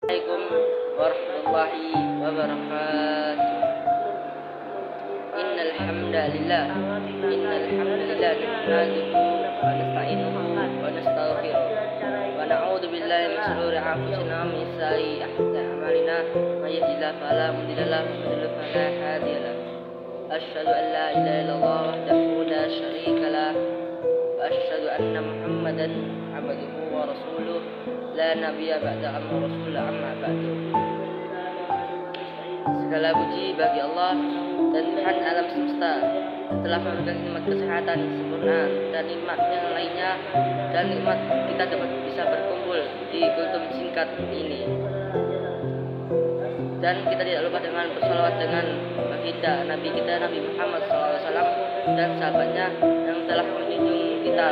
Assalamualaikum warahmatullahi wabarakatuh. Innal hamdalillah nahmaduhu wa nasta'inuhu wa nastaghfiruh wa na'udzu billahi min shururi anfusina wa min sayyi'ati a'malina may yahdihillahu fala mudilla lahu wa may yudlil fala hadiya lahu. Asyhadu an la ilaha illallah wahdahu la syarika lah wa asyhadu anna Muhammadan abduhu wa rasuluh la nabiyya ba'da amma rasul amma ba'du. Segala puji bagi Allah dan Tuhan alam semesta telah memberikan nikmat kesehatan sempurna dan nikmat yang lainnya, dan nikmat kita dapat bisa berkumpul di kultum singkat ini. Dan kita tidak lupa dengan bersalawat dengan baginda Nabi kita Nabi Muhammad SAW dan sahabatnya yang telah menjunjung kita,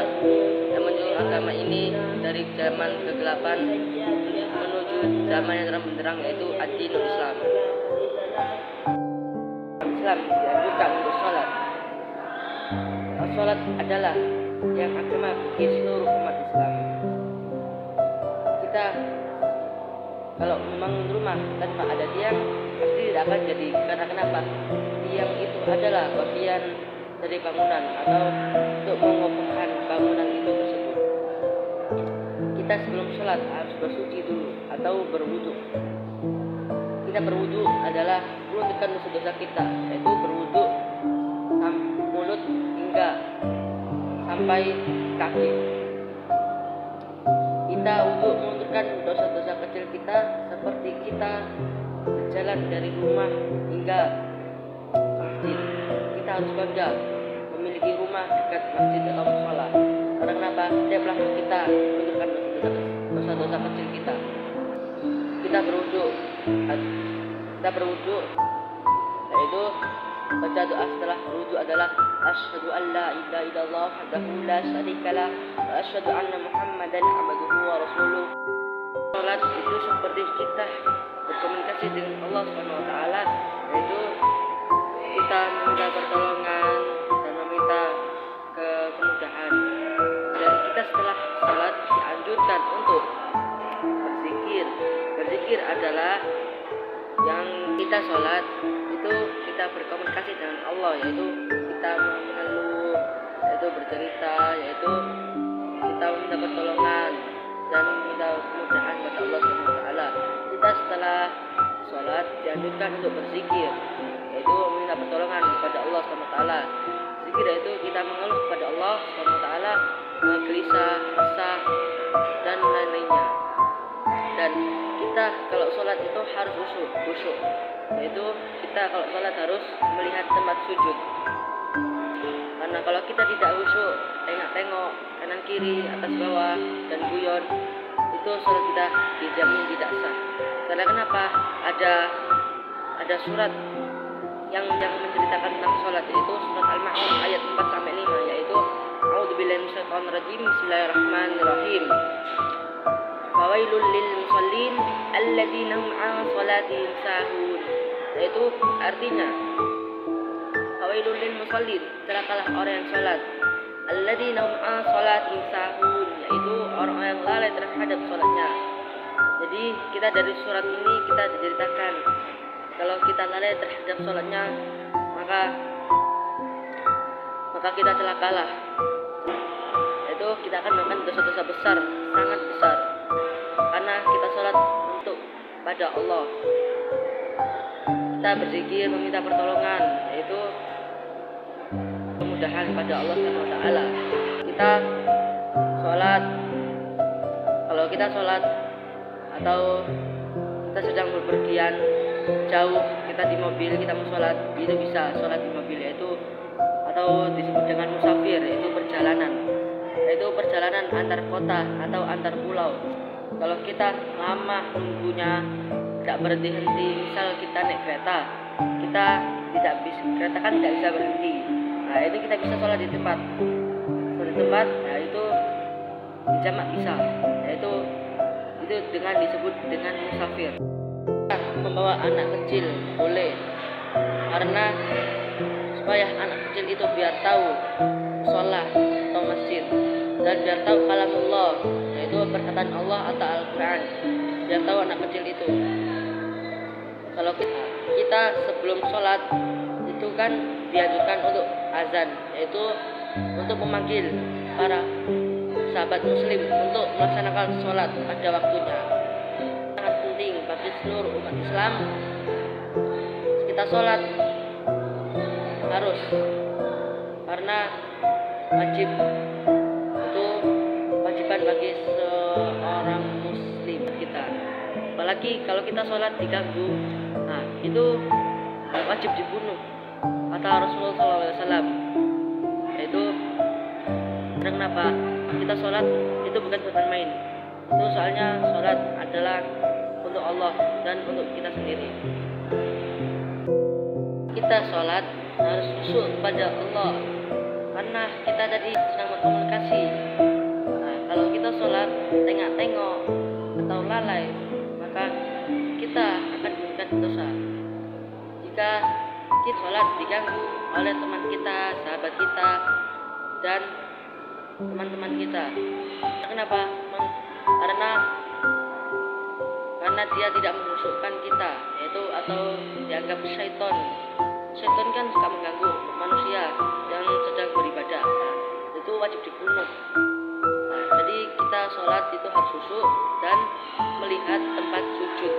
yang menjunjung agama ini dari zaman kegelapan menuju zaman yang terang benderang, yaitu ad-dinul Islam. Islam dianjurkan untuk sholat. Sholat adalah yang agama bagi seluruh umat Islam. Kita kalau membangun rumah tanpa ada tiang pasti tidak akan jadi. Karena kenapa? Tiang itu adalah bagian dari bangunan atau untuk mengokohkan bangunan itu tersebut. Kita sebelum sholat harus bersuci dulu atau berwudu. Kita berwudu adalah menurunkan dosa-dosa kita, yaitu berwudu mulut hingga sampai kaki. Kita untuk menurunkan dosa-dosa kecil kita seperti kita berjalan dari rumah hingga masjid. Kita harus bangga memiliki rumah dekat masjid atau mushola. Karena kenapa? Setiap langkah kita menurunkan dosa-dosa kecil kita. Kita berwudu, yaitu baca doa setelah berwudu adalah asyhadu an la ilaha illallah wahdahu la syarikalah wa asyhadu anna Muhammadan abduhu wa rasuluh. Salat itu seperti kita berkomunikasi dengan Allah Subhanahu wa taala, yaitu kita meminta pertolongan dan meminta kemudahan. Dan kita setelah salat dianjurkan untuk berzikir. Berzikir adalah yang kita sholat itu kita berkomunikasi dengan Allah, yaitu kita mengeluh, yaitu bercerita, yaitu kita meminta pertolongan dan meminta kemudahan kepada Allah SWT. Kita setelah sholat dianjurkan untuk berzikir, yaitu meminta pertolongan kepada Allah SWT. Zikir yaitu kita mengeluh kepada Allah SWT, gelisah, resah dan lain-lainnya. Dan kita kalau sholat itu harus khusyuk, yaitu kita kalau sholat harus melihat tempat sujud. Karena kalau kita tidak khusyuk, tengok-tengok kanan kiri, atas bawah dan guyon, itu sholat kita dijamin tidak sah. Karena kenapa? Ada surat yang menceritakan tentang sholat, yaitu surat Al-Ma'un ayat 4-5, yaitu A'udzubillahi minasyaitonir rajim, bismillahirrahmanirrahim. Fawailul lil musallin alladzina hum 'an salatihim sahun. Yaitu artinya fawailul lil musallin, celakalah orang yang salat, alladzina hum 'an salatihim sahun, yaitu orang yang lalai terhadap salatnya. Jadi kita dari surat ini kita diceritakan kalau kita lalai terhadap salatnya, maka kita celakalah. Itu kita akan melakukan dosa-dosa besar, sangat besar. Karena kita sholat untuk pada Allah. Kita berzikir meminta pertolongan, yaitu kemudahan pada Allah SWT. Kita sholat, kalau kita sholat atau kita sedang berpergian jauh, kita di mobil, kita mau sholat, itu bisa sholat di mobil, yaitu atau disebut dengan musafir, yaitu perjalanan, yaitu perjalanan antar kota atau antar pulau. Kalau kita lama nunggunya, tidak berhenti-henti, misal kita naik kereta, kita tidak bisa, kereta kan tidak bisa berhenti. Nah itu kita bisa sholat di tempat, nah itu dijamak bisa, yaitu itu dengan disebut dengan musafir. Membawa anak kecil boleh, karena supaya anak kecil itu biar tahu sholat atau masjid dan biar tahu kalamullah, yaitu perkataan Allah atau Al-Quran. biar tahu anak kecil itu. Kalau kita sebelum sholat itu kan dianjurkan untuk azan, yaitu untuk memanggil para sahabat muslim untuk melaksanakan sholat pada waktunya. Sangat penting bagi seluruh umat Islam kita sholat harus, karena wajib itu kewajiban bagi seorang muslim kita. Apalagi kalau kita sholat diganggu, nah itu wajib dibunuh kata Rasulullah SAW. Yaitu kenapa kita sholat itu bukan buat main, itu soalnya sholat adalah untuk Allah dan untuk kita sendiri. Kita sholat harus khusyuk kepada Allah, karena kita tadi sedang berkomunikasi. Nah, kalau kita sholat tengok-tengok atau lalai, maka kita akan diberikan dosa. Jika kita sholat diganggu oleh teman kita, sahabat kita, dan teman-teman kita. Kenapa? Karena dia tidak mengkhusyukkan kita, yaitu atau dianggap syaitan. Syaitan kan suka mengganggu manusia yang sedang beribadah. Nah, itu wajib dibunuh. Nah, jadi kita sholat itu harus khusyuk dan melihat tempat sujud.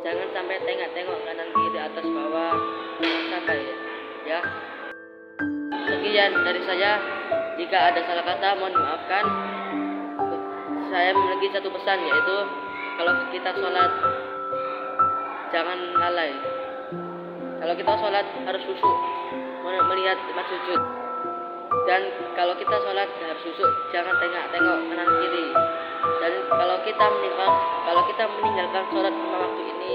Jangan sampai tengok-tengok kanan kiri atas bawah, jangan sampai ya. Sekian dari saya. Jika ada salah kata mohon dimaafkan. Saya memiliki satu pesan, yaitu kalau kita sholat jangan lalai. Kalau kita sholat harus khusyuk melihat tempat sujud. Dan kalau kita sholat harus khusyuk, jangan tengok-tengok kanan kiri. Dan kalau kita meninggalkan sholat lima waktu ini,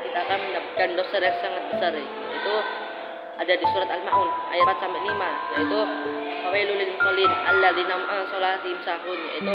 kita akan mendapatkan dosa yang sangat besar. Itu ada di surat Al-Ma'un ayat 4-5, yaitu fawailul lil musallin alladzina hum an sholatihim sahun, yaitu